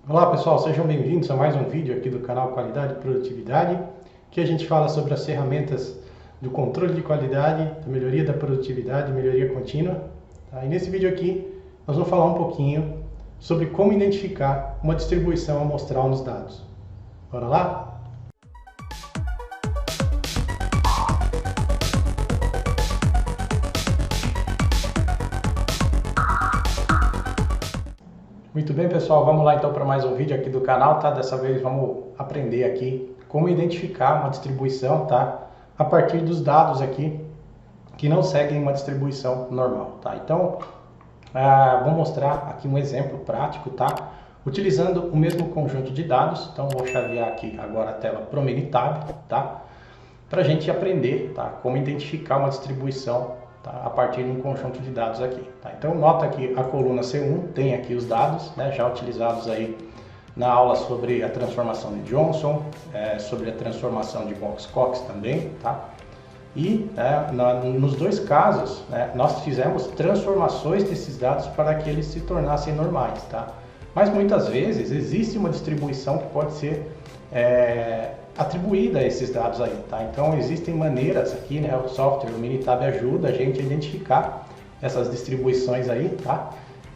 Olá pessoal, sejam bem-vindos a mais um vídeo aqui do canal Qualidade e Produtividade, que a gente fala sobre as ferramentas do controle de qualidade, da melhoria da produtividade, melhoria contínua. Tá? E nesse vídeo aqui nós vamos falar um pouquinho sobre como identificar uma distribuição amostral nos dados. Bora lá? Muito bem, pessoal, vamos lá então para mais um vídeo aqui do canal, tá? Dessa vez vamos aprender aqui como identificar uma distribuição, tá? A partir dos dados aqui que não seguem uma distribuição normal, tá? Então, vou mostrar aqui um exemplo prático, tá? Utilizando o mesmo conjunto de dados, então vou chavear aqui agora a tela para o Minitab, tá? Para a gente aprender, tá? Como identificar uma distribuição, tá? A partir de um conjunto de dados aqui, tá? Então nota que a coluna C1 tem aqui os dados, né? Já utilizados aí na aula sobre a transformação de Johnson, sobre a transformação de Box-Cox também, tá? E nos dois casos, né, nós fizemos transformações desses dados para que eles se tornassem normais, tá? Mas muitas vezes existe uma distribuição que pode ser atribuída a esses dados aí, tá? Então existem maneiras aqui, né? O software, o Minitab ajuda a gente a identificar essas distribuições aí, tá?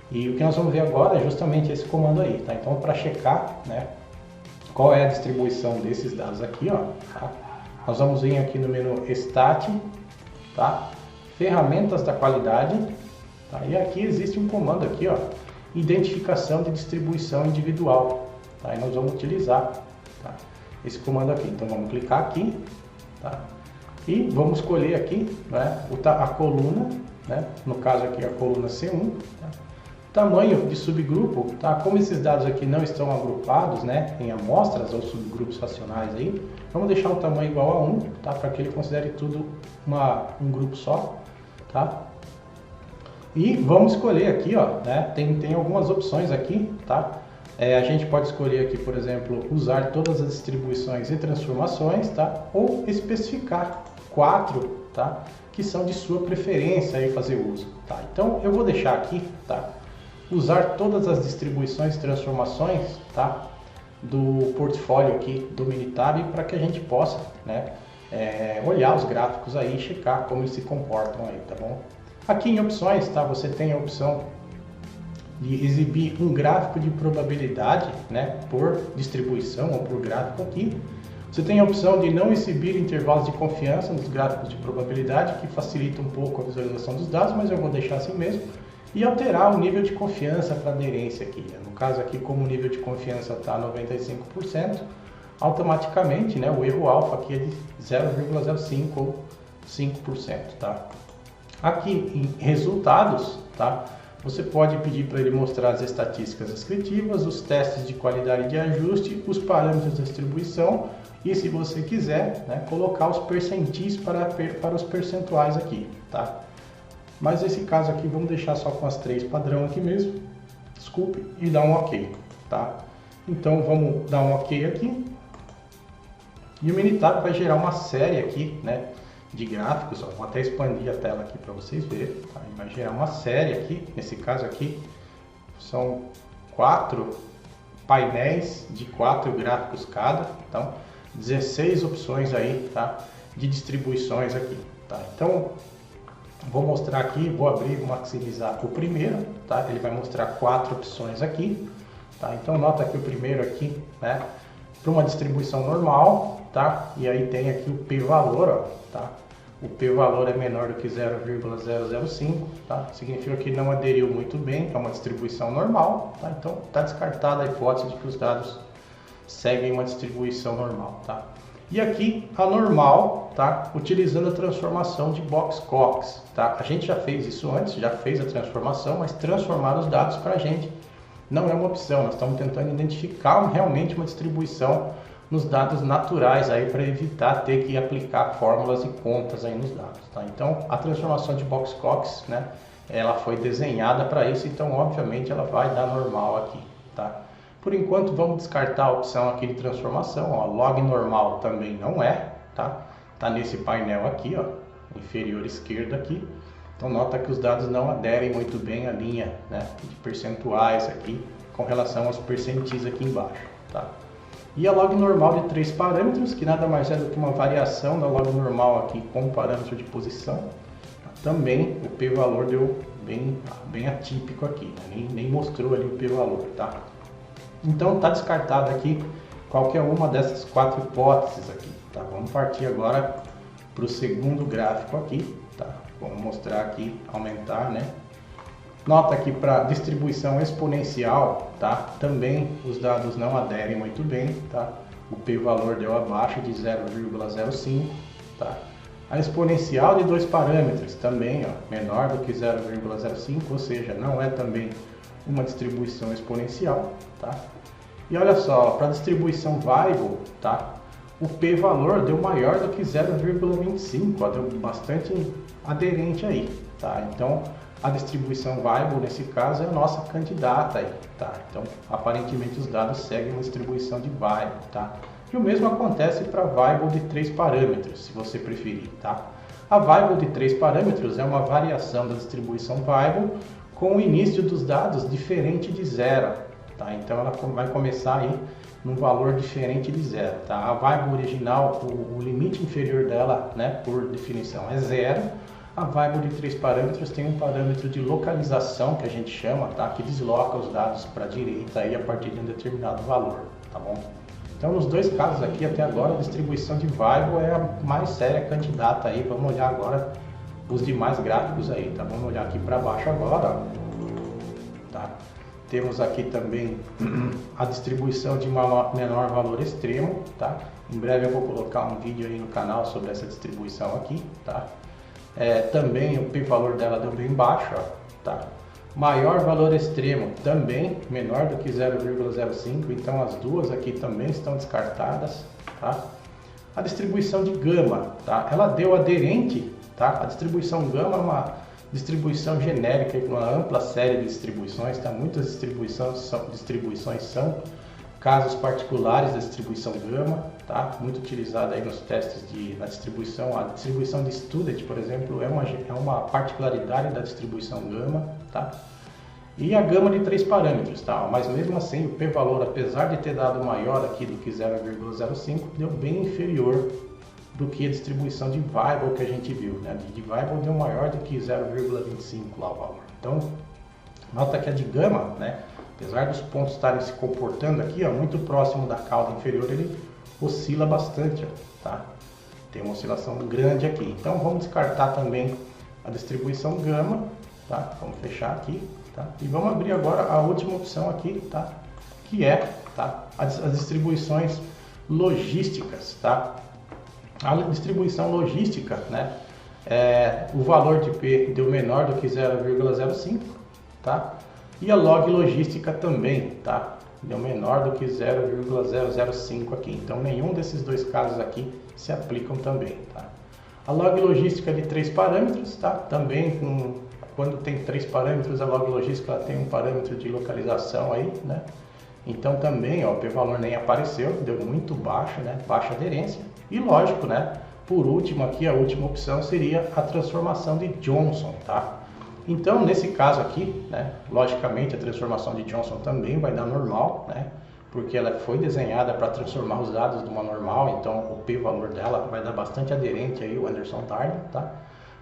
E o que nós vamos ver agora é justamente esse comando aí, tá? Então para checar, né, qual é a distribuição desses dados aqui, ó, tá? Nós vamos vir aqui no menu Stat, tá? Ferramentas da qualidade, tá? E aqui existe um comando aqui, ó, identificação de distribuição individual, tá? E nós vamos utilizar, tá, esse comando aqui. Então vamos clicar aqui, tá? E vamos escolher aqui, né, a coluna, né? No caso aqui a coluna C1, tá? Tamanho de subgrupo, tá? Como esses dados aqui não estão agrupados, né, em amostras ou subgrupos racionais aí, vamos deixar o tamanho igual a 1, tá? Para que ele considere tudo um grupo só, tá? E vamos escolher aqui, ó, né? Tem algumas opções aqui, tá? A gente pode escolher aqui, por exemplo, usar todas as distribuições e transformações, tá? Ou especificar 4, tá? Que são de sua preferência aí fazer uso, tá? Então eu vou deixar aqui, tá? Usar todas as distribuições e transformações, tá? Do portfólio aqui do Minitab para que a gente possa, né? Olhar os gráficos aí e checar como eles se comportam aí, tá bom? Aqui em opções, tá? Você tem a opção de exibir um gráfico de probabilidade, né, por distribuição ou por gráfico aqui. Você tem a opção de não exibir intervalos de confiança nos gráficos de probabilidade, que facilita um pouco a visualização dos dados, mas eu vou deixar assim mesmo. E alterar o nível de confiança para aderência aqui. No caso aqui, como o nível de confiança está 95%, automaticamente, né, o erro alfa aqui é de 0,05 ou 5%, tá? Aqui em resultados, tá? Você pode pedir para ele mostrar as estatísticas descritivas, os testes de qualidade de ajuste, os parâmetros de distribuição e, se você quiser, né, colocar os percentis para os percentuais aqui, tá? Mas nesse caso aqui vamos deixar só com as 3 padrão aqui mesmo, desculpe, e dar um OK, tá? Então vamos dar um OK aqui e o Minitab vai gerar uma série aqui, né, de gráficos, ó. Vou até expandir a tela aqui para vocês verem, tá? Vai gerar uma série aqui, nesse caso aqui são 4 painéis de 4 gráficos cada, então 16 opções aí, tá? De distribuições aqui, tá? Então vou mostrar aqui, vou abrir, vou maximizar o primeiro, tá? Ele vai mostrar 4 opções aqui, tá? Então nota que o primeiro aqui, né, para uma distribuição normal, tá? E aí tem aqui o p-valor, ó, tá? O p-valor é menor do que 0,005, tá? Significa que não aderiu muito bem, é uma distribuição normal, tá? Então está descartada a hipótese de que os dados seguem uma distribuição normal, tá? E aqui a normal, tá? Utilizando a transformação de Box-Cox, tá? A gente já fez isso antes, já fez a transformação, mas transformar os dados para a gente não é uma opção. Nós estamos tentando identificar realmente uma distribuição nos dados naturais aí para evitar ter que aplicar fórmulas e contas aí nos dados, tá? Então a transformação de Box-Cox, né, ela foi desenhada para isso, então obviamente ela vai dar normal aqui, tá? Por enquanto vamos descartar a opção aqui de transformação, ó, log normal também não é, tá? Tá nesse painel aqui, ó, inferior esquerdo aqui. Então nota que os dados não aderem muito bem à linha, né, de percentuais aqui, com relação aos percentis aqui embaixo, tá? E a log normal de 3 parâmetros, que nada mais é do que uma variação da log normal aqui com o parâmetro de posição. Também o p-valor deu bem atípico aqui, né? nem mostrou ali o p-valor, tá? Então está descartada aqui qualquer uma dessas 4 hipóteses aqui, tá? Vamos partir agora para o segundo gráfico aqui, tá? Vamos mostrar aqui, aumentar, né? Nota aqui para distribuição exponencial, tá? Também os dados não aderem muito bem, tá? O p-valor deu abaixo de 0,05, tá? A exponencial de 2 parâmetros também, ó, menor do que 0,05, ou seja, não é também uma distribuição exponencial, tá? E olha só, para a distribuição Weibull, tá? O p-valor deu maior do que 0,25, ó, deu bastante aderente aí, tá? Então, a distribuição Weibull, nesse caso, é a nossa candidata aí, tá? Então, aparentemente, os dados seguem uma distribuição de Weibull, tá? E o mesmo acontece para a Weibull de 3 parâmetros, se você preferir, tá? A Weibull de 3 parâmetros é uma variação da distribuição Weibull com o início dos dados diferente de 0, tá? Então, ela vai começar aí num valor diferente de 0, tá? A Weibull original, o limite inferior dela, né, por definição, é 0. A Weibull de 3 parâmetros tem um parâmetro de localização, que a gente chama, tá? Que desloca os dados para a direita aí a partir de um determinado valor, tá bom? Então, nos dois casos aqui, até agora, a distribuição de Weibull é a mais séria candidata aí. Vamos olhar agora os demais gráficos aí, tá? Vamos olhar aqui para baixo agora, ó. Tá? Temos aqui também a distribuição de menor valor extremo, tá? Em breve eu vou colocar um vídeo aí no canal sobre essa distribuição aqui, tá? Também o p-valor dela deu bem baixo, ó, tá? Maior valor extremo também menor do que 0,05, então as duas aqui também estão descartadas, tá? A distribuição de gama, tá? Ela deu aderente, tá? A distribuição gama é uma distribuição genérica com uma ampla série de distribuições, tá? Muitas distribuições são casos particulares da distribuição gama, tá? Muito utilizada aí nos testes na distribuição. A distribuição de Student, por exemplo, é uma particularidade da distribuição gama, tá? E a gama de 3 parâmetros, tá? Mas mesmo assim, o p-valor, apesar de ter dado maior aqui do que 0,05, deu bem inferior do que a distribuição de Weibull que a gente viu, né? De Weibull deu maior do que 0,25 lá o valor. Então, nota que a de gama, né? Apesar dos pontos estarem se comportando aqui, ó, muito próximo da cauda inferior, ele oscila bastante, ó, tá? Tem uma oscilação grande aqui. Então vamos descartar também a distribuição gama, tá? Vamos fechar aqui, tá? E vamos abrir agora a última opção aqui, tá? Que é, tá? As distribuições logísticas, tá? A distribuição logística, né? O valor de P deu menor do que 0,05, tá? E a log logística também, tá? Deu menor do que 0,005 aqui. Então, nenhum desses dois casos aqui se aplicam também, tá? A log logística de 3 parâmetros, tá? Também, quando tem 3 parâmetros, a log logística ela tem um parâmetro de localização aí, né? Então, também, ó, o p-valor nem apareceu, deu muito baixo, né? Baixa aderência. E, lógico, né? Por último aqui, a última opção seria a transformação de Johnson, tá? Então, nesse caso aqui, né, logicamente a transformação de Johnson também vai dar normal, né, porque ela foi desenhada para transformar os dados de uma normal, então o p-valor dela vai dar bastante aderente aí o Anderson-Darling, tá?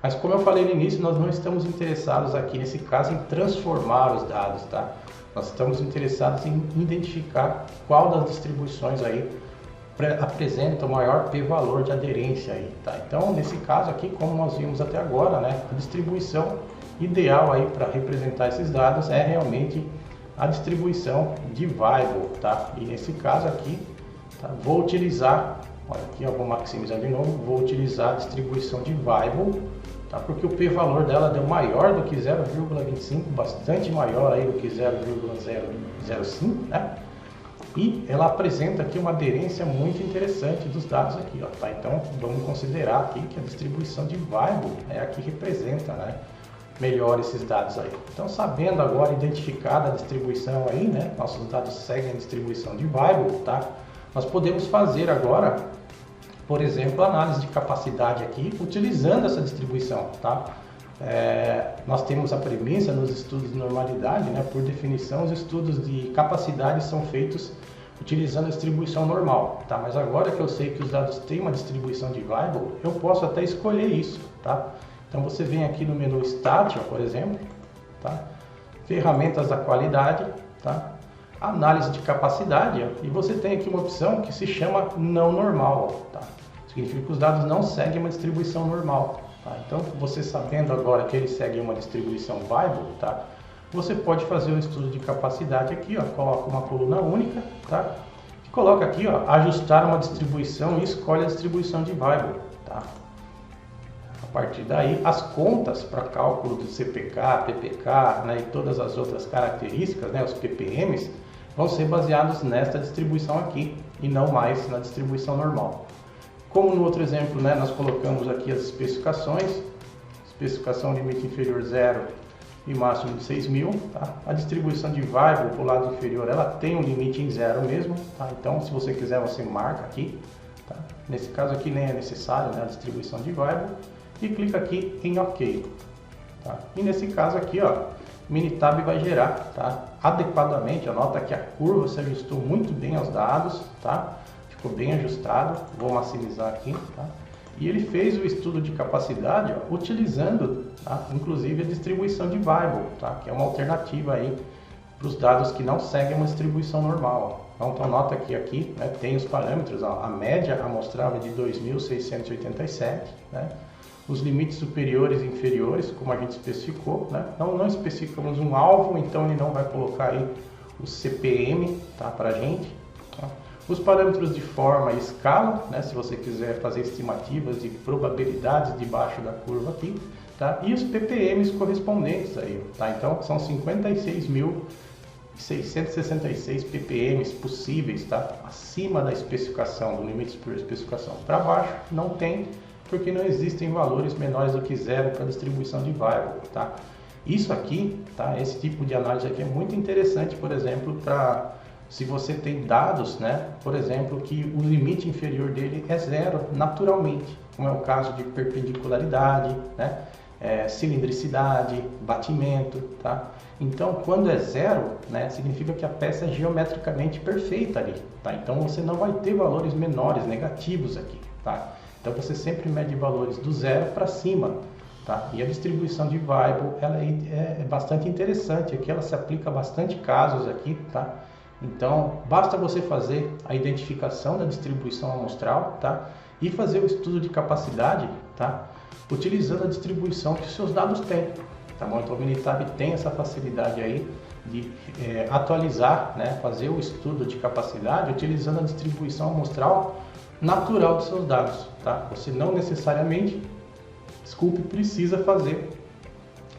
Mas como eu falei no início, nós não estamos interessados aqui nesse caso em transformar os dados, tá? Nós estamos interessados em identificar qual das distribuições aí apresenta o maior p-valor de aderência aí, tá? Então, nesse caso aqui, como nós vimos até agora, né, a distribuição ideal aí para representar esses dados é realmente a distribuição de Weibull, tá? E nesse caso aqui, tá? Vou utilizar, olha aqui, eu vou maximizar de novo, vou utilizar a distribuição de Weibull, tá? Porque o p-valor dela deu maior do que 0,25, bastante maior aí do que 0,005, né? E ela apresenta aqui uma aderência muito interessante dos dados aqui, ó, tá? Então, vamos considerar aqui que a distribuição de Weibull é a que representa, né, melhor esses dados aí. Então, sabendo agora, identificada a distribuição aí, né, nossos dados seguem a distribuição de Weibull, tá? Nós podemos fazer agora, por exemplo, análise de capacidade aqui, utilizando essa distribuição, tá? nós temos a premissa nos estudos de normalidade, né? Por definição, os estudos de capacidade são feitos utilizando a distribuição normal, tá? Mas agora que eu sei que os dados têm uma distribuição de variable, eu posso até escolher isso, tá? Então você vem aqui no menu Stat, por exemplo, tá? Ferramentas da qualidade, tá? Análise de capacidade, ó, e você tem aqui uma opção que se chama não normal, tá? Significa que os dados não seguem uma distribuição normal, tá? Então você sabendo agora que eles seguem uma distribuição variable, tá? Você pode fazer um estudo de capacidade aqui, ó, coloca uma coluna única, tá? E coloca aqui, ó, ajustar uma distribuição e escolhe a distribuição de variable, tá? A partir daí, as contas para cálculo do CPK, PPK, né, e todas as outras características, né, os PPMs, vão ser baseados nesta distribuição aqui e não mais na distribuição normal. Como no outro exemplo, né, nós colocamos aqui as especificações, especificação limite inferior 0 e máximo de 6.000, tá? A distribuição de variable para o lado inferior, ela tem um limite em 0 mesmo, tá? Então, se você quiser, você marca aqui, tá? Nesse caso aqui nem é necessário, né, a distribuição de variable, e clica aqui em OK, tá? E nesse caso aqui, ó, Minitab vai gerar, tá? Adequadamente, nota que a curva se ajustou muito bem aos dados, tá? Ficou bem ajustado, vou maximizar aqui, tá? E ele fez o estudo de capacidade, ó, utilizando, tá, inclusive a distribuição de variable, tá, que é uma alternativa aí para os dados que não seguem uma distribuição normal. Ó. Então nota que aqui, né, tem os parâmetros, ó, a média amostrava de 2.687, né, os limites superiores e inferiores, como a gente especificou, né, não especificamos um alvo, então ele não vai colocar aí o CPM, tá, para a gente. Tá. Os parâmetros de forma e escala, né, se você quiser fazer estimativas de probabilidades debaixo da curva aqui, tá? E os PPMs correspondentes aí, tá? Então são 56.666 PPMs possíveis, tá? Acima da especificação, do limite superior da especificação. Para baixo não tem, porque não existem valores menores do que 0 para distribuição de variable, tá? Isso aqui, tá? Esse tipo de análise aqui é muito interessante, por exemplo, para se você tem dados, né, por exemplo, que o limite inferior dele é 0 naturalmente, como é o caso de perpendicularidade, né, cilindricidade, batimento, tá? Então, quando é 0, né, significa que a peça é geometricamente perfeita ali, tá? Então, você não vai ter valores menores, negativos aqui, tá? Então, você sempre mede valores do 0 para cima, tá? E a distribuição de variable, ela é bastante interessante, aqui ela se aplica a bastante casos aqui, tá? Então, basta você fazer a identificação da distribuição amostral, tá? E fazer o estudo de capacidade, tá? Utilizando a distribuição que os seus dados têm, tá bom? Então, o Minitab tem essa facilidade aí de atualizar, né? Fazer o estudo de capacidade utilizando a distribuição amostral natural dos seus dados, tá? Você não necessariamente, precisa fazer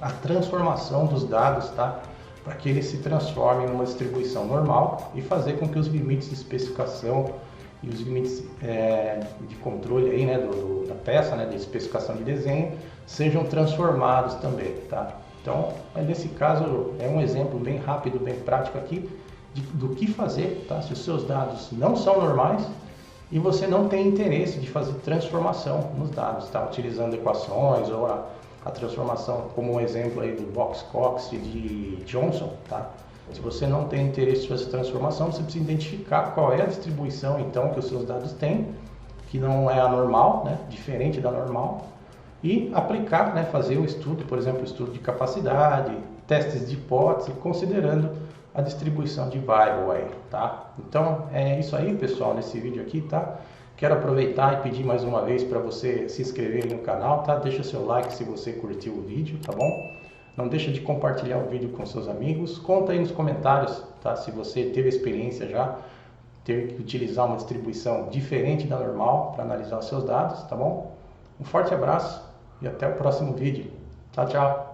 a transformação dos dados, tá? Para que ele se transforme numa distribuição normal e fazer com que os limites de especificação e os limites de controle aí, né, da peça, né, de especificação de desenho, sejam transformados também, tá? Então, nesse caso, é um exemplo bem rápido, bem prático aqui do que fazer, tá? Se os seus dados não são normais e você não tem interesse de fazer transformação nos dados, tá? Utilizando equações ou a transformação, como um exemplo aí do Box-Cox de Johnson, tá? Se você não tem interesse em fazer transformação, você precisa identificar qual é a distribuição, então, que os seus dados têm, que não é a normal, né? Diferente da normal, e aplicar, né? Fazer um estudo, por exemplo, estudo de capacidade, testes de hipótese, considerando a distribuição de variable aí, tá? Então, é isso aí, pessoal, nesse vídeo aqui, tá? Quero aproveitar e pedir mais uma vez para você se inscrever no canal, tá? Deixa seu like se você curtiu o vídeo, tá bom? Não deixa de compartilhar o vídeo com seus amigos. Conta aí nos comentários, tá? Se você teve experiência já, teve que utilizar uma distribuição diferente da normal para analisar os seus dados, tá bom? Um forte abraço e até o próximo vídeo. Tchau, tchau!